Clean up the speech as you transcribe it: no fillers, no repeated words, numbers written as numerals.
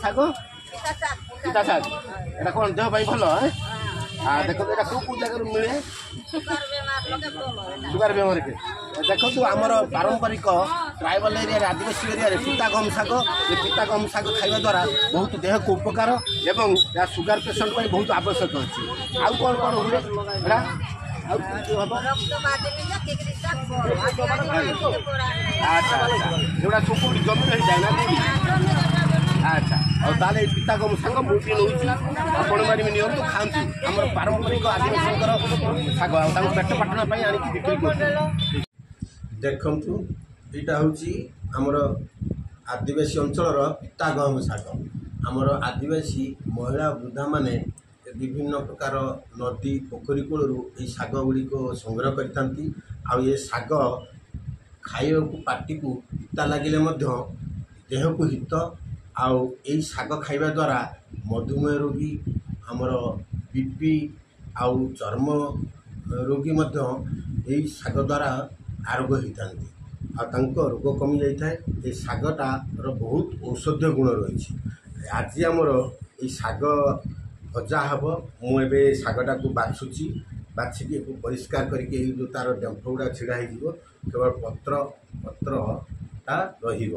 ଶାଗ ପିତା ଶାଗ এটা কোন দেহ ପାଇଁ ଭଲ ଦେଖନ୍ତୁ ଏଇଟା କୋଉ କୋଉ ଜାଗାରୁ ମିଳେ ସୁଗାର ବେମାରୀକେ ଦେଖନ୍ତୁ ଆମର ପାରମ୍ପରିକ ଟ୍ରାଇବାଲ ଏରିଆରେ ଆଦିବାସୀ ଏରିଆରେ ପିତା ଗହମ ଶାଗ ଏ ପିତା ଗହମ ଶାଗ ଖାଇବା ଦ୍ୱାରା ବହୁତ ଦେହକୁ ଉପକାର ଏବଂ ଏହା ସୁଗାର ପେସେଣ୍ଟ ପାଇଁ ବହୁତ ଆବଶ୍ୟକ ଅଛି ଆଉ କ'ଣ କ'ଣ ହୁଏ ଏଇଟା ଆଉ ଆଚ୍ଛା ଆଚ୍ଛା ଏଗୁଡ଼ା ସବୁ ଜମିରେ ହେଇଯାଏ ନା କୋଉଠି আচ্ছা ଆଉ ତାହେଲେ এই ପିତା ଗହମ ଶାଗ ମୁଁ ବି ନେଉଛି ଆପଣମାନେ ବି ନିଅନ୍ତୁ ଖାଆନ୍ତୁ ଆମର ପାରମ୍ପରିକ ଆଦିବାସୀଙ୍କର ଶାଗ ଆଉ ତାଙ୍କୁ ପେଟ ପାଟଣା ପାଇଁ ଆଣିକି ବିକ୍ରି କରୁଛୁ ଦେଖନ୍ତୁ ଏଇଟା ହେଉଛି ଆମର ଆଦିବାସୀ ଅଞ୍ଚଳର ପିତା ଗହମ ଶାଗ ଆମର ଆଦିବାସୀ ମହିଳା ବୃଦ୍ଧାମାନେ ବିଭିନ୍ନ ପ୍ରକାର ନଦୀ ପୋଖରୀ କୂଳରୁ ଏହି ଶାଗ ଗୁଡ଼ିକ ସଂଗ୍ରହ କରିଥାନ୍ତି ଆଉ ଏ ଶାଗ ଖାଇବାକୁ ପାଟିକୁ ପିତା ଲାଗିଲେ ମଧ୍ୟ ଦେହକୁ ହିତ ଆଉ ଏଇ ଶାଗ ଖାଇବା ଦ୍ୱାରା ମଧୁମେହ ରୋଗୀ ଆମର ବିପି ଆଉ ଚର୍ମ ରୋଗୀ ମଧ୍ୟ ଏଇ ଶାଗ ଦ୍ୱାରା ଆରୋଗ୍ୟ ହୋଇଥାନ୍ତି ଆଉ ତାଙ୍କ ରୋଗ କମି ଯାଇଥାଏ ଏ ଶାଗଟାର ବହୁତ ଔଷଧୀୟ ଗୁଣ ରହିଛି ଆଜି ଆମର ଏଇ ଶାଗ ଭଜା ହେବ ମୁଁ ଏବେ ଶାଗଟାକୁ ବାଛୁଛି ବାଛିକି ଏକୁ ପରିଷ୍କାର କରିକି ଏଇ ଯେଉଁ ତା'ର ଡେମ୍ଫ ଗୁଡ଼ା ଛିଡ଼ା ହେଇଯିବ କେବଳ ପତ୍ରଟା ରହିବ।